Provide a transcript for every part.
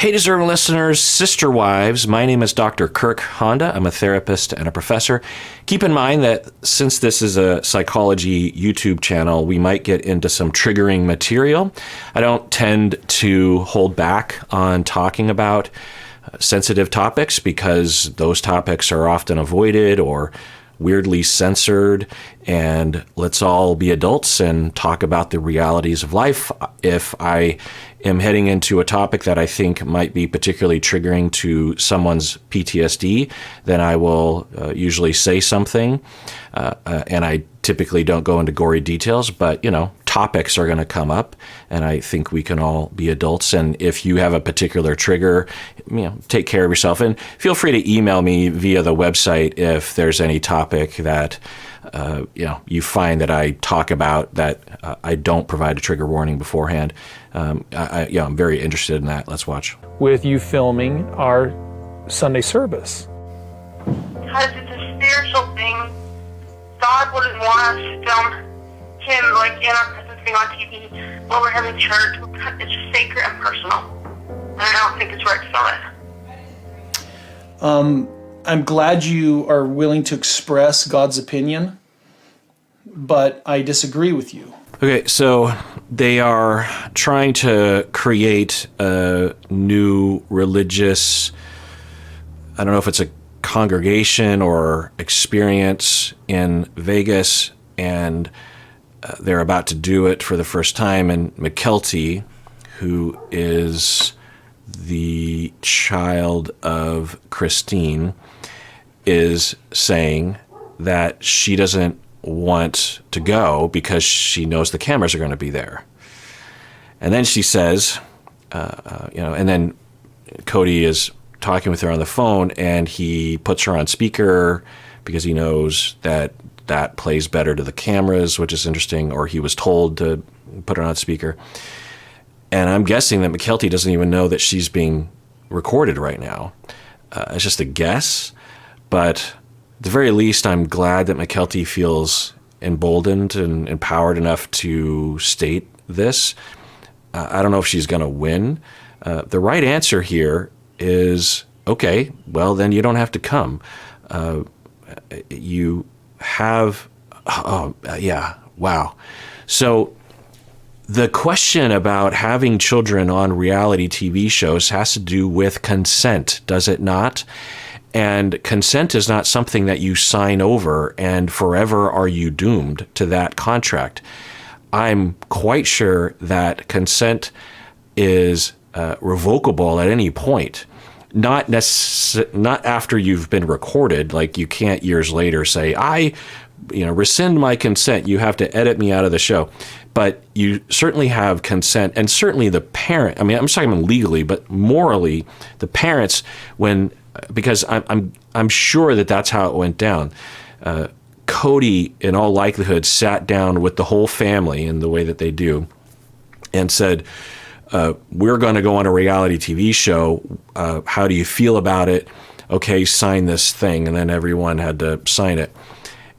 Hey, deserving listeners, sister wives, my name is Dr. Kirk Honda. I'm a therapist and a professor. Keep in mind that since this is a psychology YouTube channel, we might get into some triggering material. I don't tend to hold back on talking about sensitive topics because those topics are often avoided or weirdly censored, and let's all be adults and talk about the realities of life. If I am heading into a topic that I think might be particularly triggering to someone's PTSD, then I will usually say something, and I typically don't go into gory details, but topics are going to come up, and I think we can all be adults. And if you have a particular trigger, take care of yourself, and feel free to email me via the website if there's any topic that you find that I talk about that I don't provide a trigger warning beforehand. I'm very interested in that. Let's watch. With you filming our Sunday service. Because it's a spiritual thing. God wouldn't want us to film him in our presence being on TV while we're having church. It's just sacred and personal. And I don't think it's right to film it. I'm glad you are willing to express God's opinion, but I disagree with you. Okay, so they are trying to create a new religious, I don't know if it's a congregation or experience in Vegas, and they're about to do it for the first time. And McKelty, who is the child of Christine, is saying that she doesn't want to go because she knows the cameras are going to be there. And then she says, and then Cody is talking with her on the phone, and he puts her on speaker because he knows that plays better to the cameras, which is interesting, or he was told to put her on speaker. And I'm guessing that McKelty doesn't even know that she's being recorded right now. It's just a guess, but at the very least, I'm glad that McKelty feels emboldened and empowered enough to state this. I don't know if she's going to win. The right answer here is, okay, well, then you don't have to come. You have, wow. So the question about having children on reality TV shows has to do with consent, does it not? And consent is not something that you sign over and forever are you doomed to that contract. I'm quite sure that consent is revocable at any point. Not after you've been recorded. Like, you can't years later say, I rescind my consent. You have to edit me out of the show. But you certainly have consent, and certainly the parent. I mean, I'm talking about legally, but morally, the parents, because I'm sure that that's how it went down. Cody, in all likelihood, sat down with the whole family in the way that they do, and said, we're going to go on a reality TV show. How do you feel about it? Okay, sign this thing. And then everyone had to sign it.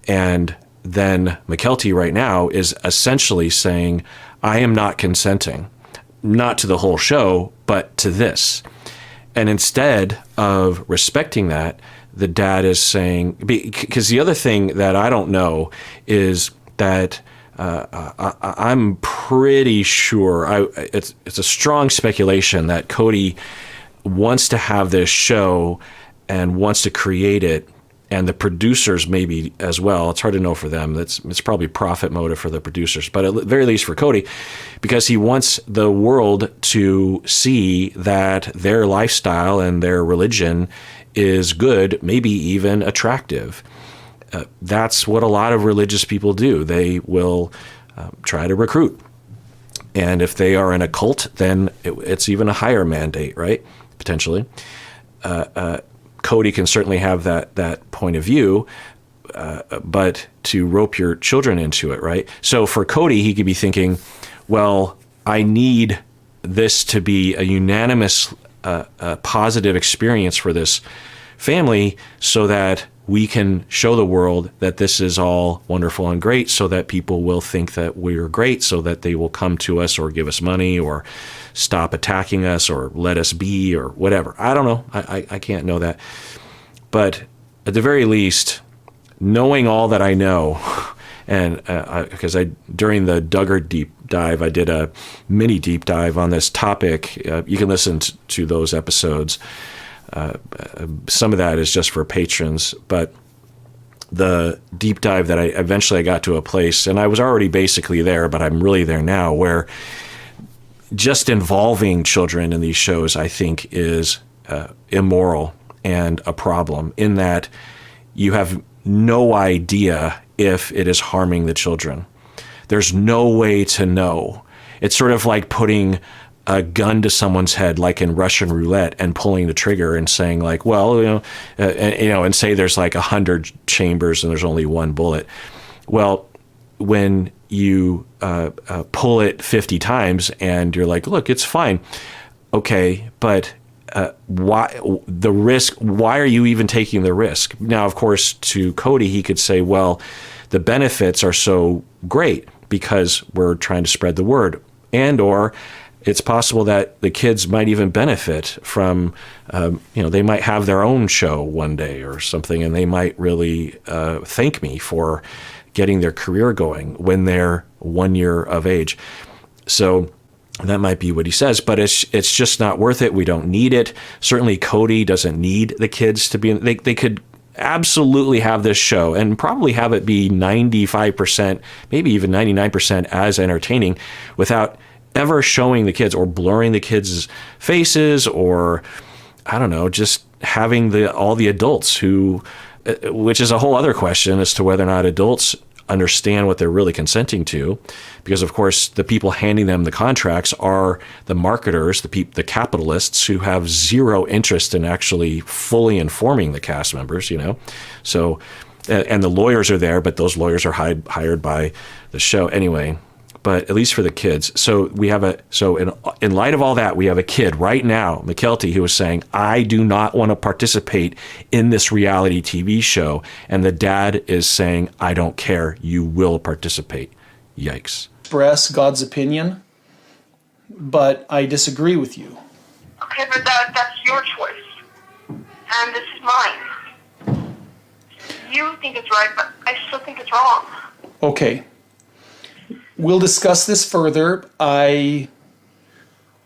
And then McKelty right now is essentially saying, I am not consenting, not to the whole show, but to this. And instead of respecting that, the dad is saying, because the other thing that I don't know is that I'm pretty sure, it's a strong speculation that Cody wants to have this show and wants to create it, and the producers maybe as well. It's hard to know for them. It's probably profit motive for the producers, but at the very least for Cody, because he wants the world to see that their lifestyle and their religion is good, maybe even attractive. That's what a lot of religious people do. They will try to recruit. And if they are in a cult, then it's even a higher mandate, right? Potentially. Cody can certainly have that point of view, but to rope your children into it, right? So for Cody, he could be thinking, well, I need this to be a unanimous positive experience for this family so that we can show the world that this is all wonderful and great so that people will think that we're great, so that they will come to us or give us money or stop attacking us or let us be or whatever. I don't know. I can't know that. But at the very least, knowing all that I know, and because during the Duggar deep dive, I did a mini deep dive on this topic. You can listen to those episodes. Some of that is just for patrons, but the deep dive that I eventually got to a place, and I was already basically there, but I'm really there now, where just involving children in these shows, I think, is immoral and a problem, in that you have no idea if it is harming the children. There's no way to know. It's sort of like putting a gun to someone's head, like in Russian roulette, and pulling the trigger and saying, like, well, and say there's like 100 chambers and there's only one bullet. Well, when you pull it 50 times and you're like, look, it's fine. Okay, but why the risk? Why are you even taking the risk? Now, of course, to Cody, he could say, well, the benefits are so great because we're trying to spread the word, and or it's possible that the kids might even benefit from, they might have their own show one day or something, and they might really thank me for getting their career going when they're 1 year of age. So that might be what he says, but it's just not worth it. We don't need it. Certainly Cody doesn't need the kids to be in. They could absolutely have this show and probably have it be 95%, maybe even 99% as entertaining without ever showing the kids or blurring the kids' faces, or I don't know, just having all the adults who, which is a whole other question as to whether or not adults understand what they're really consenting to, because of course the people handing them the contracts are the marketers, the capitalists who have zero interest in actually fully informing the cast members, So, and the lawyers are there, but those lawyers are hired by the show anyway. But at least for the kids. So we have in light of all that, we have a kid right now, McKelty, who is saying, I do not want to participate in this reality TV show. And the dad is saying, I don't care, you will participate. Yikes. Express God's opinion, but I disagree with you. Okay, but that's your choice. And this is mine. You think it's right, but I still think it's wrong. Okay. We'll discuss this further. I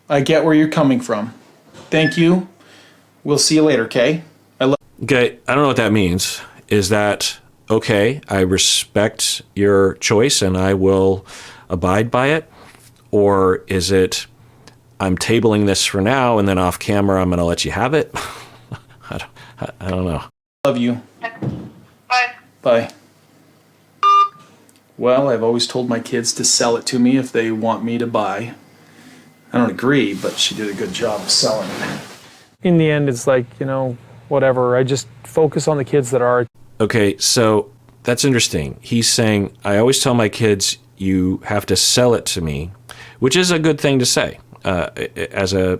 get where you're coming from. Thank you. We'll see you later, okay? Okay, I don't know what that means. Is that okay? I respect your choice and I will abide by it? Or is it, I'm tabling this for now and then off camera I'm going to let you have it? I don't know. Love you. Bye. Bye. Well, I've always told my kids to sell it to me if they want me to buy. I don't agree, but she did a good job of selling it. In the end, it's like, whatever. I just focus on the kids that are. Okay, so that's interesting. He's saying, I always tell my kids, you have to sell it to me, which is a good thing to say. As a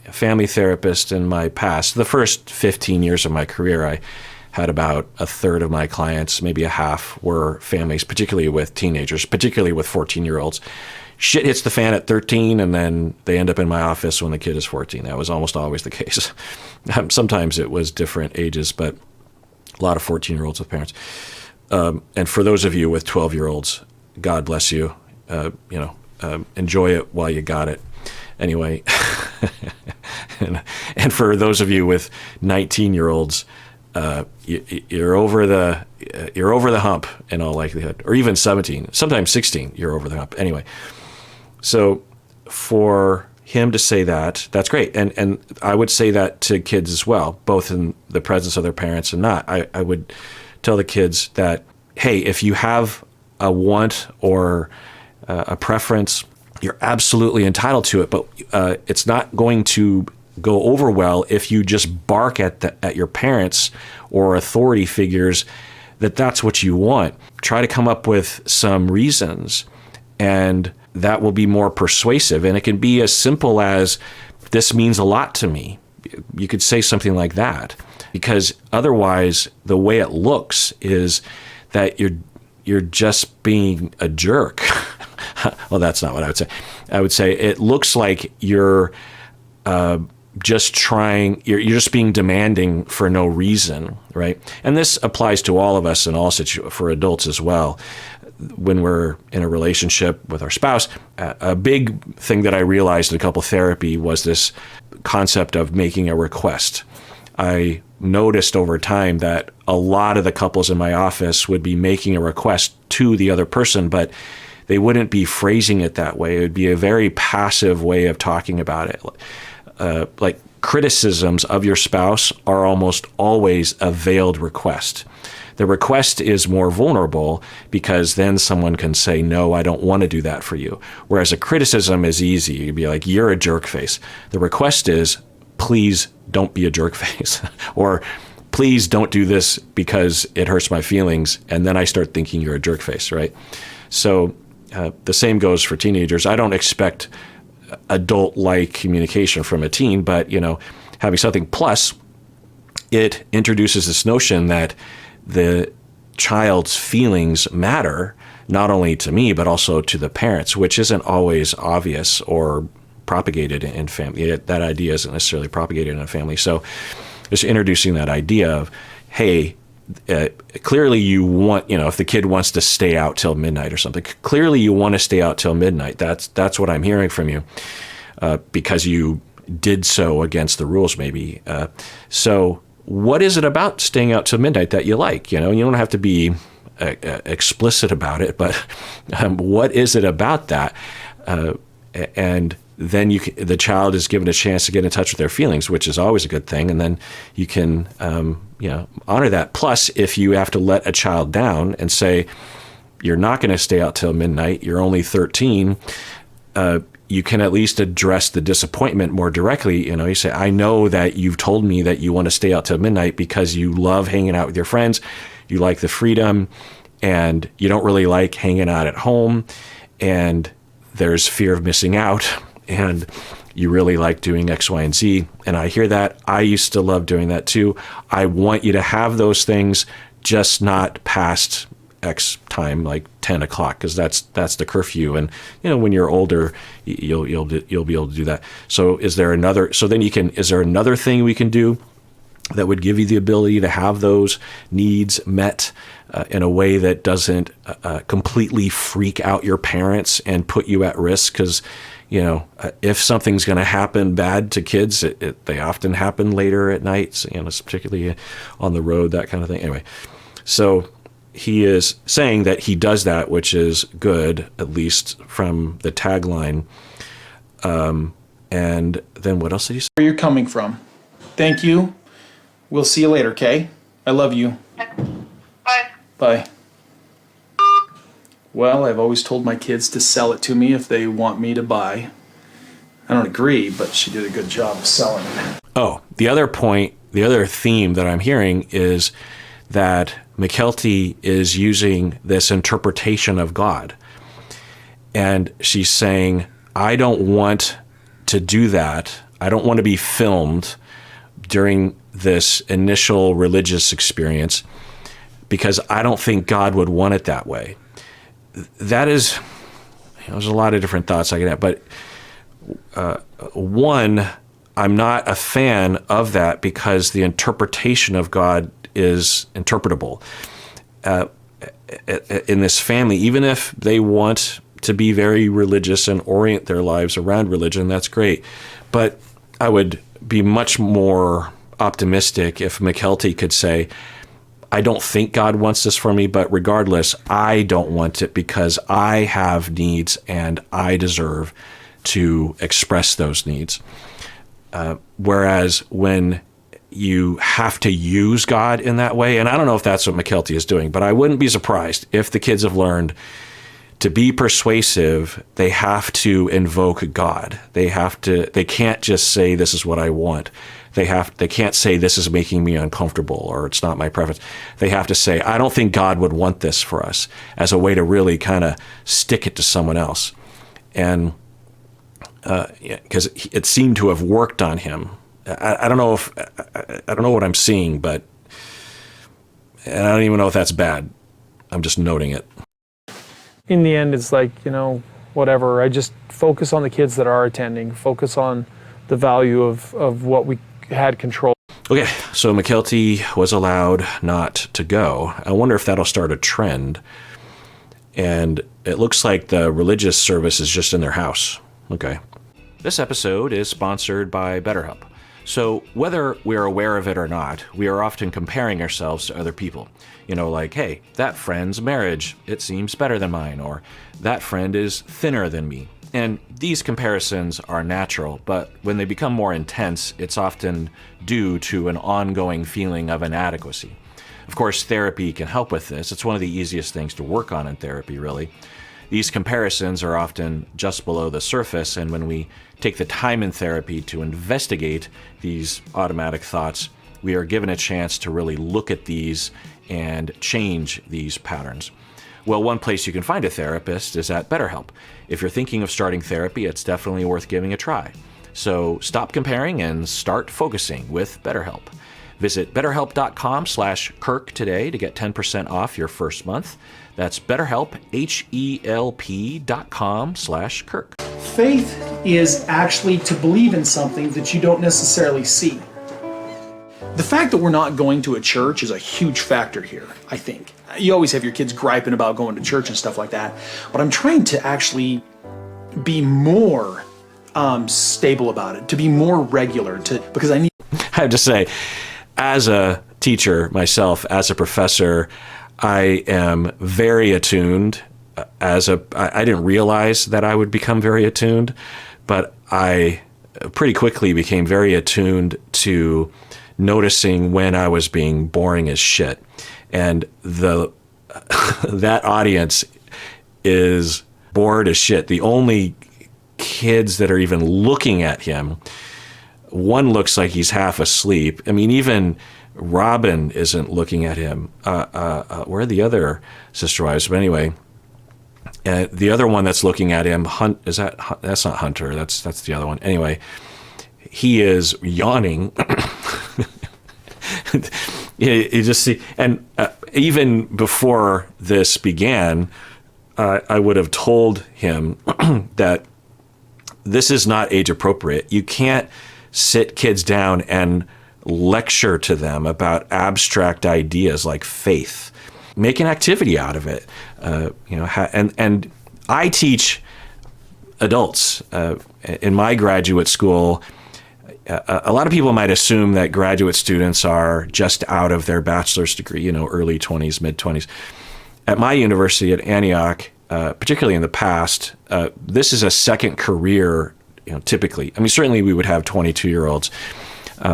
family therapist in my past, the first 15 years of my career, I had about a third of my clients, maybe a half, were families, particularly with teenagers, particularly with 14-year-olds. Shit hits the fan at 13, and then they end up in my office when the kid is 14. That was almost always the case. Sometimes it was different ages, but a lot of 14-year-olds with parents. And for those of you with 12-year-olds, God bless you. Enjoy it while you got it. Anyway, and for those of you with 19-year-olds, you're over the hump in all likelihood, or even 17, sometimes 16, you're over the hump. Anyway, so for him to say that, that's great. And I would say that to kids as well, both in the presence of their parents and not. I would tell the kids that, hey, if you have a want or a preference, you're absolutely entitled to it, but it's not going to go over well if you just bark at your parents or authority figures that's what you want. Try to come up with some reasons, and that will be more persuasive. And it can be as simple as, this means a lot to me. you could say something like that, because otherwise the way it looks is that you're just being a jerk. Well, that's not what I would say. I would say it looks like you're just you're just being demanding for no reason, right? And this applies to all of us in all for adults as well. When we're in a relationship with our spouse, a big thing that I realized in couple therapy was this concept of making a request. I noticed over time that a lot of the couples in my office would be making a request to the other person, but they wouldn't be phrasing it that way. It would be a very passive way of talking about it. Like criticisms of your spouse are almost always a veiled request. The request is more vulnerable because then someone can say, no, I don't want to do that for you. Whereas a criticism is easy. You'd be like, you're a jerk face. The request is, please don't be a jerk face. Or please don't do this because it hurts my feelings. And then I start thinking you're a jerk face, right? So the same goes for teenagers. I don't expect adult-like communication from a teen, but, having something. Plus, it introduces this notion that the child's feelings matter, not only to me, but also to the parents, which isn't always obvious or propagated in family. That idea isn't necessarily propagated in a family. So just introducing that idea of, hey, clearly you want, if the kid wants to stay out till midnight or something, clearly you want to stay out till midnight. That's what I'm hearing from you, because you did so against the rules, maybe. So what is it about staying out till midnight that you like? You don't have to be explicit about it, but what is it about that? And then the child is given a chance to get in touch with their feelings, which is always a good thing. And then you can, honor that. Plus, if you have to let a child down and say, you're not going to stay out till midnight, you're only 13, you can at least address the disappointment more directly. You say, I know that you've told me that you want to stay out till midnight because you love hanging out with your friends, you like the freedom, and you don't really like hanging out at home, and there's fear of missing out, and you really like doing X, Y, and Z. And I hear that. I used to love doing that too. I want you to have those things, just not past X time, like 10 o'clock, because that's the curfew. And when you're older, you'll be able to do that. So is there another thing we can do that would give you the ability to have those needs met in a way that doesn't completely freak out your parents and put you at risk? Because if something's going to happen bad to kids, they often happen later at night, particularly on the road, that kind of thing. Anyway, so he is saying that he does that, which is good, at least from the tagline. And then what else did he say? Where you're coming from. Thank you. We'll see you later, okay? I love you. Bye. Bye. Well, I've always told my kids to sell it to me if they want me to buy. I don't agree, but she did a good job of selling it. Oh, the other theme that I'm hearing is that McKelty is using this interpretation of God. And she's saying, I don't want to do that. I don't want to be filmed during this initial religious experience because I don't think God would want it that way. That is, there's a lot of different thoughts I can have, but one, I'm not a fan of that because the interpretation of God is interpretable. In this family, even if they want to be very religious and orient their lives around religion, that's great. But I would be much more optimistic if McKelty could say, I don't think God wants this for me, but regardless, I don't want it because I have needs and I deserve to express those needs. Whereas when you have to use God in that way, and I don't know if that's what McKelty is doing, but I wouldn't be surprised if the kids have learned to be persuasive, they have to invoke God. They can't just say, this is what I want. They can't say, this is making me uncomfortable or it's not my preference. They have to say, I don't think God would want this for us, as a way to really kind of stick it to someone else. And because it seemed to have worked on him I don't know if I don't know what I'm seeing, but and I don't even know if that's bad. I'm just noting it. In the end, it's like, whatever. I just focus on the kids that are attending, focus on the value of what we had control. Okay, so McKelty was allowed not to go. I wonder if that'll start a trend. And it looks like the religious service is just in their house. Okay. This episode is sponsored by BetterHelp. So whether we're aware of it or not, we are often comparing ourselves to other people. Like, hey, that friend's marriage, it seems better than mine, or that friend is thinner than me. And these comparisons are natural, but when they become more intense, it's often due to an ongoing feeling of inadequacy. Of course, therapy can help with this. It's one of the easiest things to work on in therapy, really. These comparisons are often just below the surface, and when we take the time in therapy to investigate these automatic thoughts, we are given a chance to really look at these and change these patterns. Well, one place you can find a therapist is at BetterHelp. If you're thinking of starting therapy, it's definitely worth giving a try. So stop comparing and start focusing with BetterHelp. Visit betterhelp.com/Kirk today to get 10% off your first month. That's BetterHelp, HELP.com/Kirk. Faith is actually to believe in something that you don't necessarily see. The fact that we're not going to a church is a huge factor here, I think. You always have your kids griping about going to church and stuff like that, but I'm trying to actually be more stable about it, to be more regular, because I need... I have to say, as a teacher myself, as a professor, I am very attuned. I didn't realize that I would become very attuned, but I pretty quickly became very attuned to noticing when I was being boring as shit. And that audience is bored as shit. The only kids that are even looking at him, one looks like he's half asleep. I mean, even Robin isn't looking at him. Where are the other sister wives? But anyway, the other one that's looking at him, that's not Hunter. That's the other one. Anyway, he is yawning. You just see, and even before this began, I would have told him that this is not age appropriate. You can't sit kids down and lecture to them about abstract ideas like faith. Make an activity out of it. And I teach adults in my graduate school. A lot of people might assume that graduate students are just out of their bachelor's degree, early 20s, mid 20s. At my university at Antioch, particularly in the past, this is a second career, typically. I mean, certainly we would have 22-year-olds.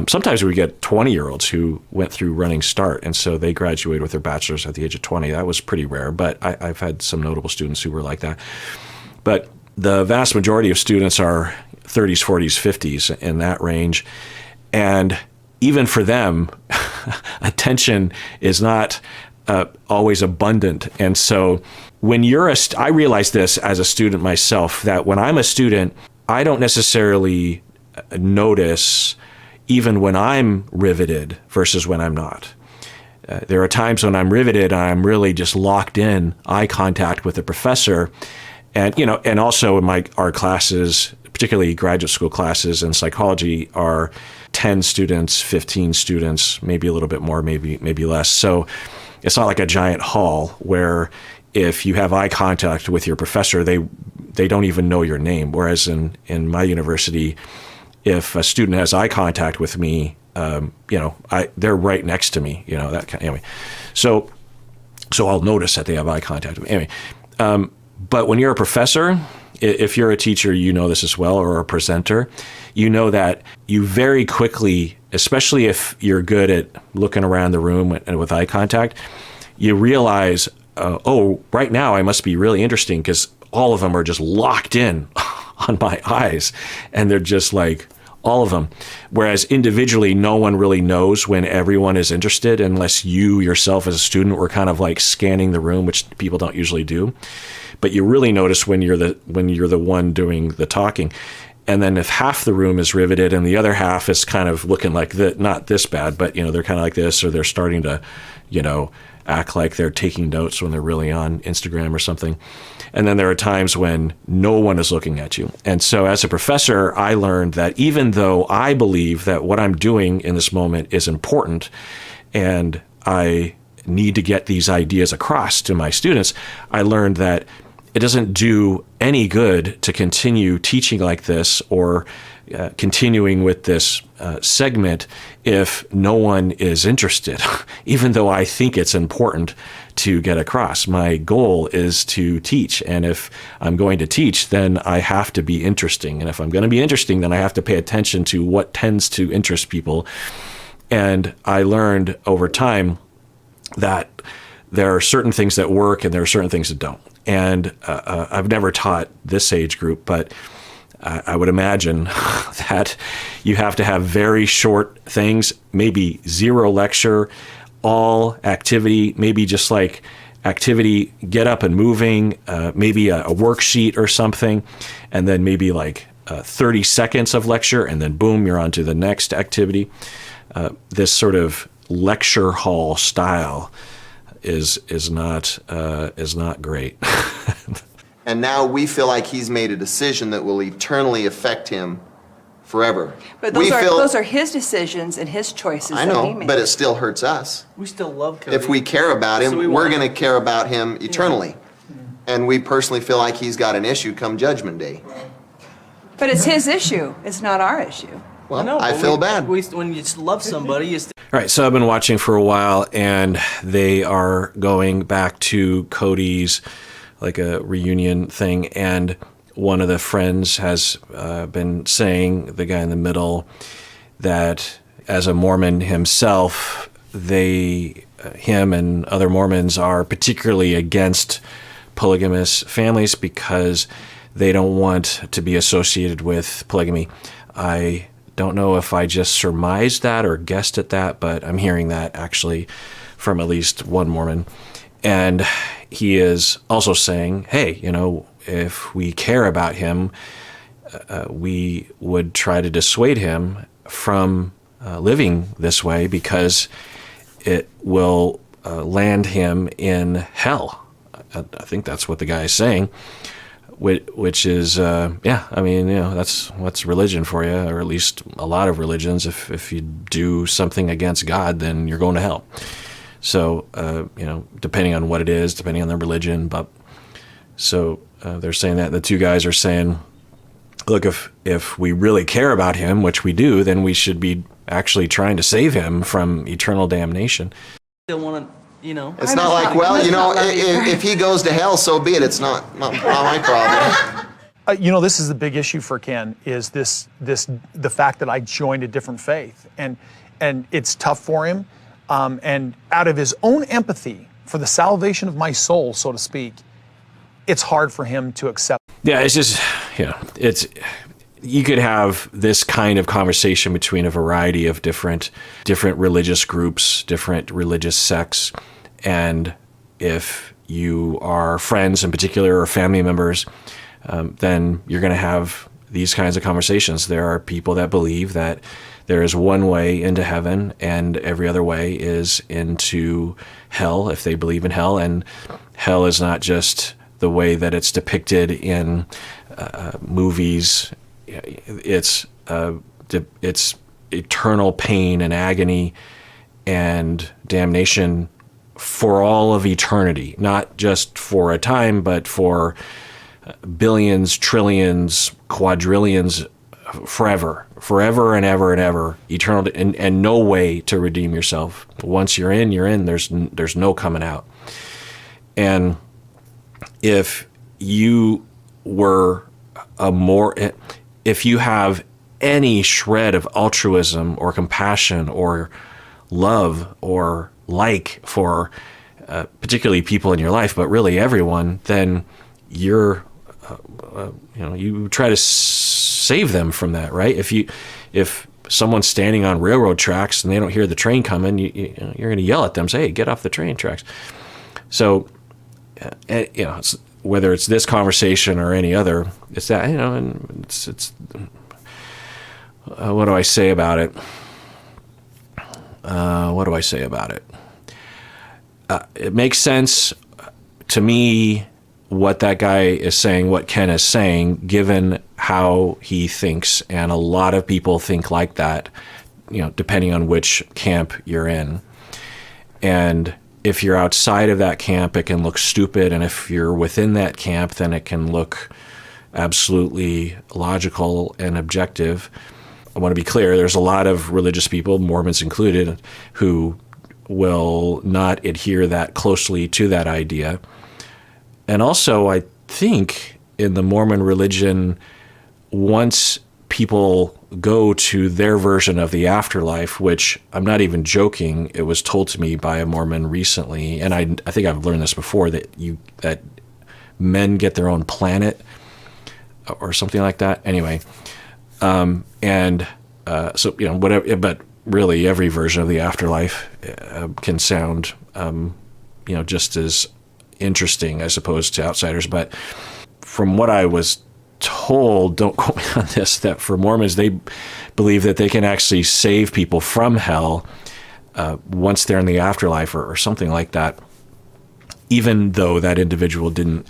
Sometimes we get 20-year-olds who went through Running Start, and so they graduated with their bachelor's at the age of 20. That was pretty rare, but I've had some notable students who were like that. But the vast majority of students are 30s, 40s, 50s, in that range. And even for them, attention is not always abundant. And so when I realize this as a student myself, that when I'm a student, I don't necessarily notice even when I'm riveted versus when I'm not. There are times when I'm riveted, I'm really just locked in, eye contact with the professor. And, and also in our classes, particularly graduate school classes in psychology, are 10 students, 15 students, maybe a little bit more, maybe less. So it's not like a giant hall where if you have eye contact with your professor, they don't even know your name. Whereas in my university, if a student has eye contact with me, they're right next to me, that kind of, anyway. So I'll notice that they have eye contact with me. Anyway, but when you're a professor, if you're a teacher, you know this as well, or a presenter, you know that you very quickly, especially if you're good at looking around the room and with eye contact, you realize, right now I must be really interesting because all of them are just locked in on my eyes, and they're just like, all of them. Whereas individually, no one really knows when everyone is interested unless you yourself as a student were kind of like scanning the room, which people don't usually do. But you really notice when you're the one doing the talking. And then if half the room is riveted and the other half is kind of looking like not this bad, but they're kind of like this, or they're starting to, act like they're taking notes when they're really on Instagram or something. And then there are times when no one is looking at you. And so as a professor, I learned that even though I believe that what I'm doing in this moment is important and I need to get these ideas across to my students, I learned that it doesn't do any good to continue teaching like this or continuing with this segment if no one is interested, even though I think it's important to get across. My goal is to teach, and if I'm going to teach, then I have to be interesting. And if I'm going to be interesting, then I have to pay attention to what tends to interest people. And I learned over time that there are certain things that work and there are certain things that don't. And I've never taught this age group, but I would imagine that you have to have very short things, maybe zero lecture, all activity, maybe just like activity, get up and moving, maybe a worksheet or something, and then maybe like 30 seconds of lecture, and then boom, you're on to the next activity. This sort of lecture hall style is not great. And now we feel like he's made a decision that will eternally affect him forever. But We feel- those are his decisions and his choices I that he know, made. but it still hurts us. We still love Cody. If we care about him, So we we're want- going to care about him eternally. And we personally feel like he's got an issue come Judgment Day. But it's his issue. It's not our issue. Well, know, I but feel we- bad. When you just love somebody, you All right, so I've been watching for a while, and they are going back to Cody's, like a reunion thing, and one of the friends has been saying, the guy in the middle, that as a Mormon himself, him and other Mormons are particularly against polygamous families because they don't want to be associated with polygamy. I don't know if I just surmised that or guessed at that, but I'm hearing that actually from at least one Mormon. And he is also saying, hey, if we care about him, we would try to dissuade him from living this way because it will land him in hell. I think that's what the guy is saying. Which is, that's what's religion for you, or at least a lot of religions. If you do something against God, then you're going to hell. So, depending on what it is, depending on their religion. But so they're saying that the two guys are saying, look, if we really care about him, which we do, then we should be actually trying to save him from eternal damnation. still want to, It's not like, if he goes to hell, so be it. It's not my problem. This is the big issue for Ken, is the fact that I joined a different faith, and it's tough for him, and out of his own empathy for the salvation of my soul, so to speak, it's hard for him to accept. Yeah, it's just, you could have this kind of conversation between a variety of different religious groups, different religious sects, and if you are friends in particular or family members, then you're going to have these kinds of conversations. There are people that believe that there is one way into heaven and every other way is into hell, if they believe in hell, and hell is not just the way that it's depicted in movies. It's eternal pain and agony and damnation for all of eternity, not just for a time, but for billions, trillions, quadrillions, forever and ever and ever, eternal, and no way to redeem yourself. Once you're in, you're in. There's no coming out. And if you were if you have any shred of altruism or compassion or love or like for particularly people in your life, but really everyone, then you're, you try to save them from that, right? If someone's standing on railroad tracks and they don't hear the train coming, you're going to yell at them, say, hey, get off the train tracks. So, whether it's this conversation or any other, it's that, and it's what do I say about it? What do I say about it? It makes sense to me what that guy is saying, what Ken is saying, given how he thinks. And a lot of people think like that, depending on which camp you're in. And if you're outside of that camp, it can look stupid. And if you're within that camp, then it can look absolutely logical and objective. I want to be clear, there's a lot of religious people, Mormons included, who will not adhere that closely to that idea. And also, I think in the Mormon religion, once people go to their version of the afterlife, which I'm not even joking, it was told to me by a Mormon recently, and I think I've learned this before, that men get their own planet or something like that. Anyway, so whatever, but really every version of the afterlife can sound just as interesting, I suppose, to outsiders. But from what I was told, don't quote me on this, that for Mormons, they believe that they can actually save people from hell once they're in the afterlife or something like that, even though that individual didn't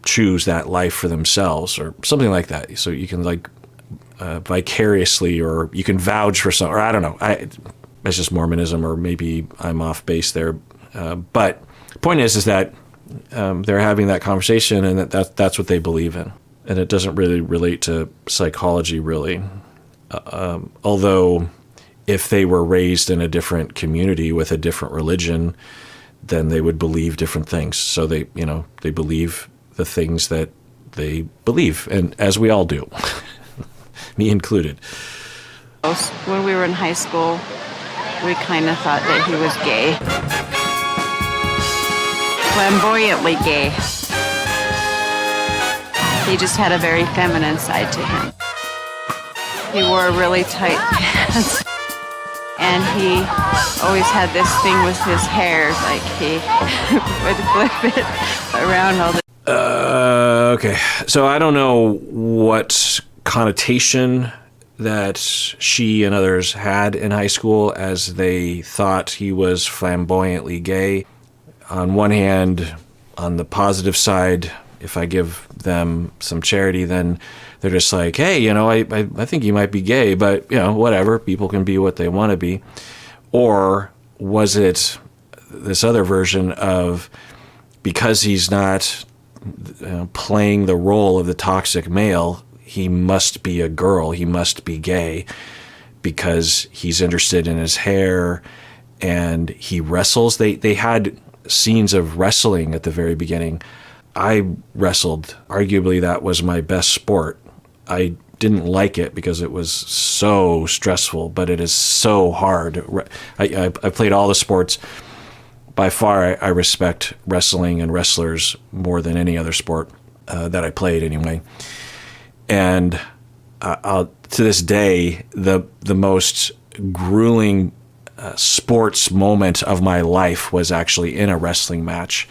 choose that life for themselves or something like that. So you can vicariously, or you can vouch for some, or I don't know. It's just Mormonism, or maybe I'm off base there. But the point is that they're having that conversation, and that's what they believe in. And it doesn't really relate to psychology, really. Although if they were raised in a different community with a different religion, then they would believe different things. So they believe the things that they believe, and as we all do, me included. When we were in high school, we kind of thought that he was gay. Flamboyantly gay. He just had a very feminine side to him. He wore really tight pants. And he always had this thing with his hair, like he would flip it around all the Okay, so I don't know what connotation that she and others had in high school as they thought he was flamboyantly gay. On one hand, on the positive side, if I give them some charity, then they're just like, hey, I think you might be gay, but, whatever, people can be what they want to be. Or was it this other version of, because he's not playing the role of the toxic male, he must be a girl, he must be gay because he's interested in his hair and he wrestles. They had scenes of wrestling at the very beginning. I wrestled. Arguably, that was my best sport. I didn't like it because it was so stressful, but it is so hard. I played all the sports. By far, I respect wrestling and wrestlers more than any other sport that I played anyway. And to this day, the most grueling sports moment of my life was actually in a wrestling match.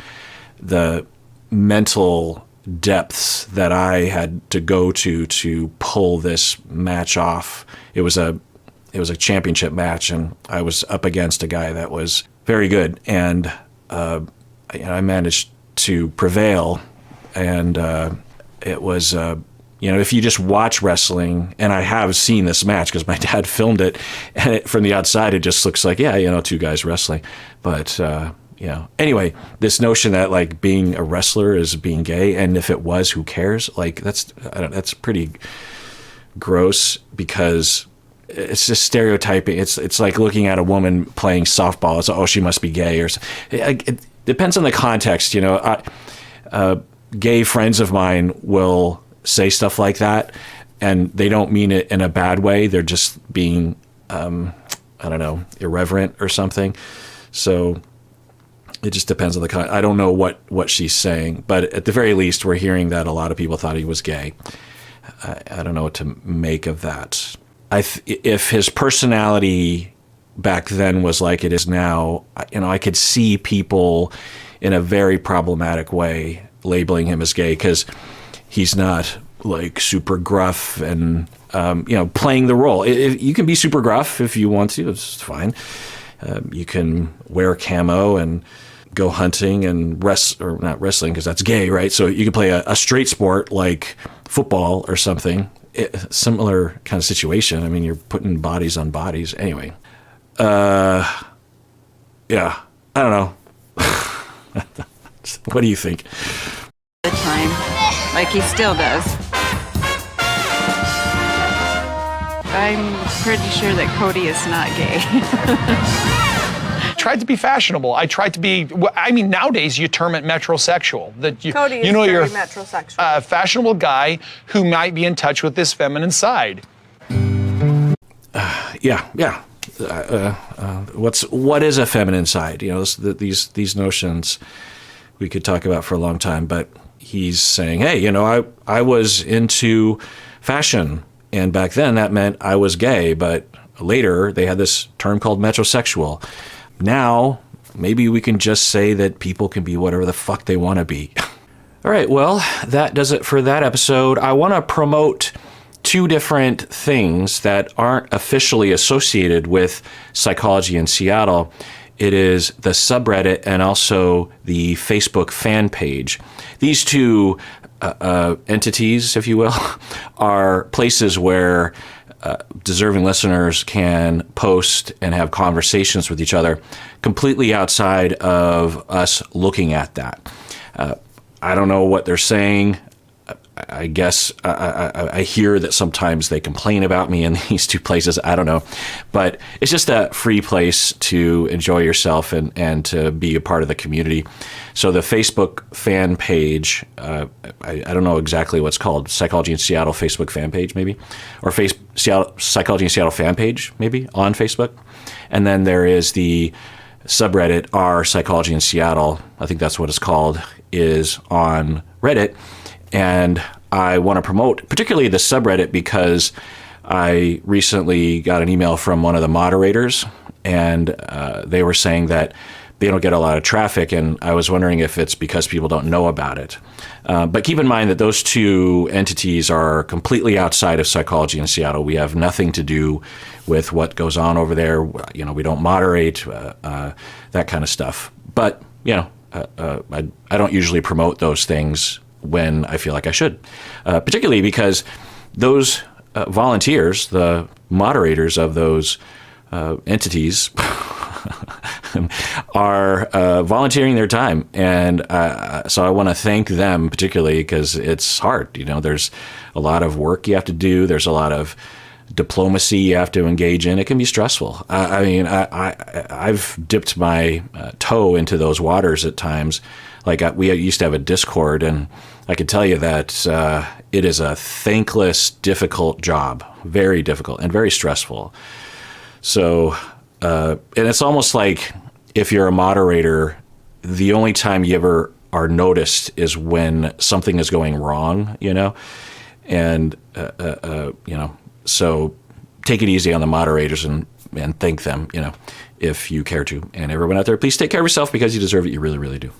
The mental depths that I had to go to pull this match off. It was a championship match, and I was up against a guy that was very good, and I managed to prevail. And it was if you just watch wrestling, and I have seen this match because my dad filmed it, and from the outside it just looks like two guys wrestling, but anyway, this notion that being a wrestler is being gay, and if it was, who cares? That's pretty gross, because it's just stereotyping. It's like looking at a woman playing softball. It's she must be gay, or it depends on the context. Gay friends of mine will say stuff like that, and they don't mean it in a bad way. They're just being irreverent or something. So it just depends on the I don't know what she's saying, but at the very least, we're hearing that a lot of people thought he was gay. I don't know what to make of that. If his personality back then was like it is now, I could see people in a very problematic way labeling him as gay, because he's not super gruff and playing the role. You can be super gruff if you want to. It's fine. You can wear camo and go hunting and or not wrestling because that's gay, right? So you can play a straight sport like football or something. Similar kind of situation. I mean, you're putting bodies on bodies. Anyway, yeah, I don't know. What do you think? The time, like he still does. I'm pretty sure that Cody is not gay. Tried to be fashionable. I tried to be. I mean, nowadays you term it metrosexual. That Cody is you're very a metrosexual. fashionable guy who might be in touch with this feminine side. Yeah. What is a feminine side? These notions we could talk about for a long time. But he's saying, hey, I was into fashion, and back then that meant I was gay. But later they had this term called metrosexual. Now, maybe we can just say that people can be whatever the fuck they want to be. All right, well, that does it for that episode. I want to promote two different things that aren't officially associated with psychology in Seattle. It is the subreddit and also the Facebook fan page. These two entities, if you will, are places where deserving listeners can post and have conversations with each other completely outside of us looking at that. I don't know what they're saying. I guess I hear that sometimes they complain about me in these two places. I don't know. But it's just a free place to enjoy yourself and to be a part of the community. So the Facebook fan page, I don't know exactly what's called, Psychology in Seattle Facebook fan page maybe, or Psychology in Seattle fan page maybe on Facebook. And then there is the subreddit r Psychology in Seattle, I think that's what it's called, is on Reddit. And I want to promote particularly the subreddit because I recently got an email from one of the moderators, and they were saying that they don't get a lot of traffic, and I was wondering if it's because people don't know about it. But keep in mind that those two entities are completely outside of Psychology in Seattle. We have nothing to do with what goes on over there. We don't moderate, that kind of stuff. But, I don't usually promote those things when I feel like I should, particularly because those volunteers, the moderators of those entities, are volunteering their time. And so I want to thank them particularly because it's hard. There's a lot of work you have to do. There's a lot of diplomacy you have to engage in. It can be stressful. I've dipped my toe into those waters at times. Like we used to have a Discord, and I can tell you that it is a thankless, difficult job, very difficult and very stressful. So, and it's almost like if you're a moderator, the only time you ever are noticed is when something is going wrong, and, so take it easy on the moderators and thank them, if you care to. And everyone out there, please take care of yourself because you deserve it. You really, really do.